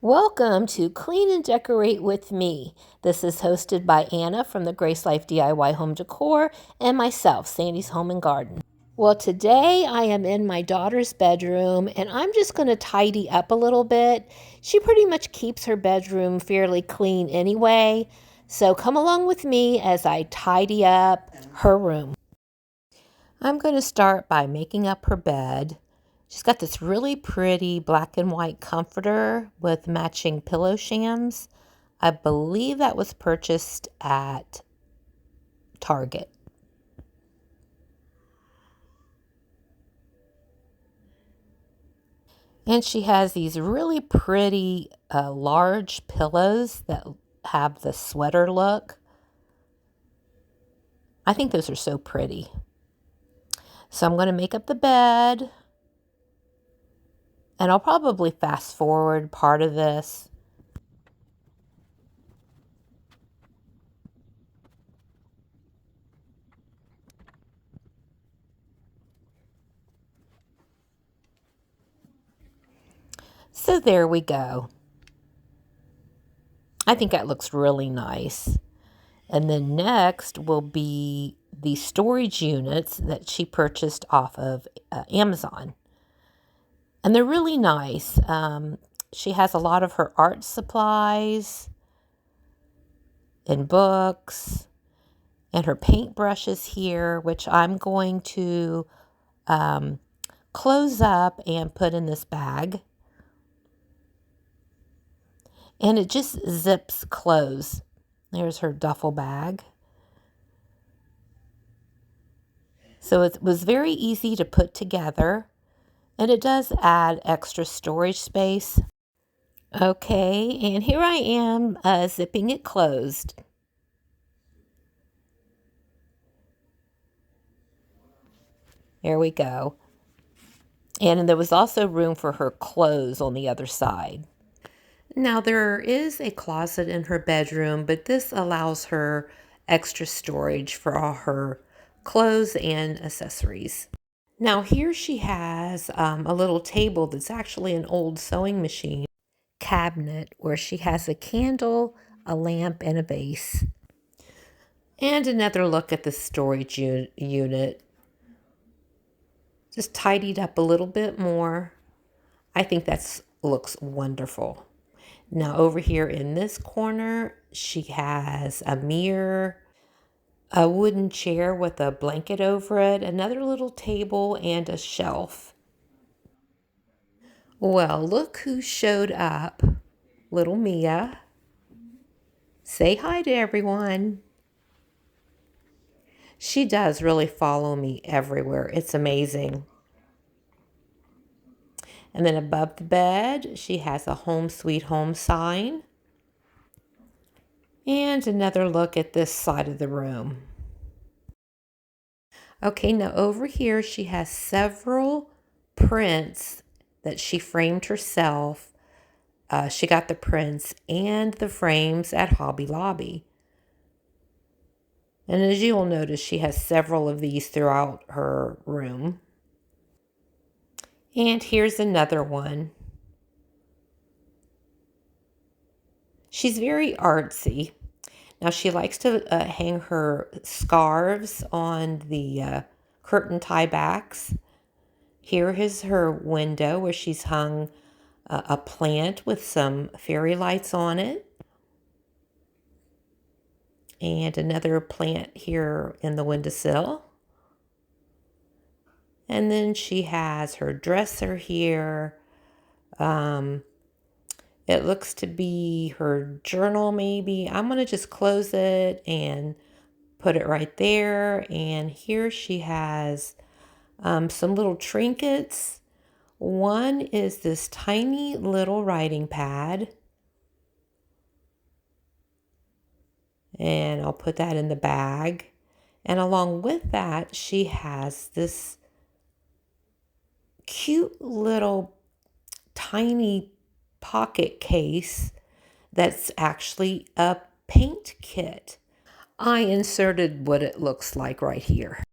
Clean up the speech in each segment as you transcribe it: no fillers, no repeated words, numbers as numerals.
Welcome to Clean and Decorate with me. This is hosted by Anna from the Grace Life DIY Home Decor and myself, Sandy's Home and Garden. Well, today I am in my daughter's bedroom and I'm just going to tidy up a little bit. She pretty much keeps her bedroom fairly clean anyway, so come along with me as I tidy up her room. I'm going to start by making up her bed. She's got this really pretty black and white comforter with matching pillow shams. I believe that was purchased at Target. And she has these really pretty large pillows that have the sweater look. I think those are so pretty. So I'm going to make up the bed. And I'll probably fast forward part of this. So there we go. I think that looks really nice. And then next will be the storage units that she purchased off of Amazon. And they're really nice. She has a lot of her art supplies and books and her paintbrushes here, which I'm going to close up and put in this bag. And it just zips closed. There's her duffel bag. So it was very easy to put together, and it does add extra storage space. Okay, and here I am zipping it closed. There we go. And there was also room for her clothes on the other side. Now there is a closet in her bedroom, but this allows her extra storage for all her clothes and accessories. Now here she has a little table that's actually an old sewing machine cabinet where she has a candle, a lamp, and a vase. And another look at the storage unit. Just tidied up a little bit more. I think that looks wonderful. Now over here in this corner, she has a mirror, a wooden chair with a blanket over it, another little table, and a shelf. Well, look who showed up. Little Mia. Say hi to everyone. She does really follow me everywhere. It's amazing. And then above the bed, she has a home sweet home sign. And another look at this side of the room. Okay, now over here she has several prints that she framed herself. She got the prints and the frames at Hobby Lobby. And as you'll notice, she has several of these throughout her room. And here's another one. She's very artsy. Now she likes to hang her scarves on the curtain tie backs. Here is her window where she's hung a plant with some fairy lights on it. And another plant here in the windowsill. And then she has her dresser here. It looks to be her journal maybe. I'm going to just close it and put it right there. And here she has some little trinkets. One is this tiny little writing pad. And I'll put that in the bag. And along with that, she has this cute little tiny pocket case that's actually a paint kit. I inserted what it looks like right here.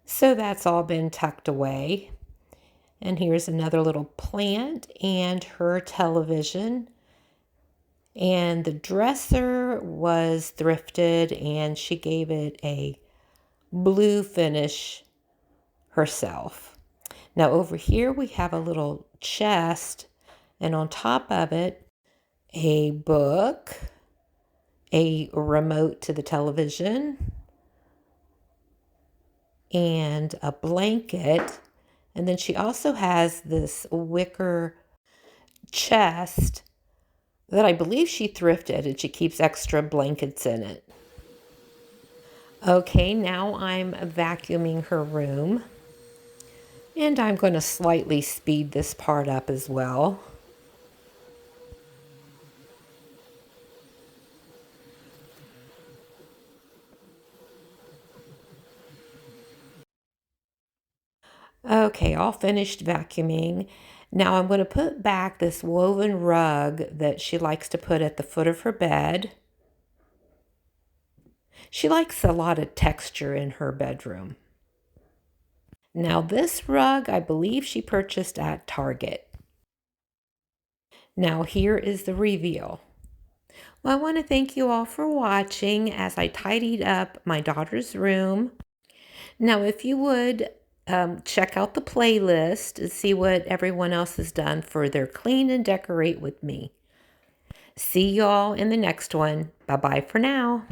So that's all been tucked away. And here's another little plant and her television. And the dresser was thrifted and she gave it a blue finish herself. Now over here we have a little chest, and on top of it, a book, a remote to the television, and a blanket. And then she also has this wicker chest that I believe she thrifted, and she keeps extra blankets in it. Okay, now I'm vacuuming her room, and I'm going to slightly speed this part up as well. Okay, all finished vacuuming. Now I'm going to put back this woven rug that she likes to put at the foot of her bed. She likes a lot of texture in her bedroom. Now this rug, I believe she purchased at Target. Now here is the reveal. Well, I want to thank you all for watching as I tidied up my daughter's room. Now, if you would check out the playlist and see what everyone else has done for their clean and decorate with me. See y'all in the next one. Bye-bye for now.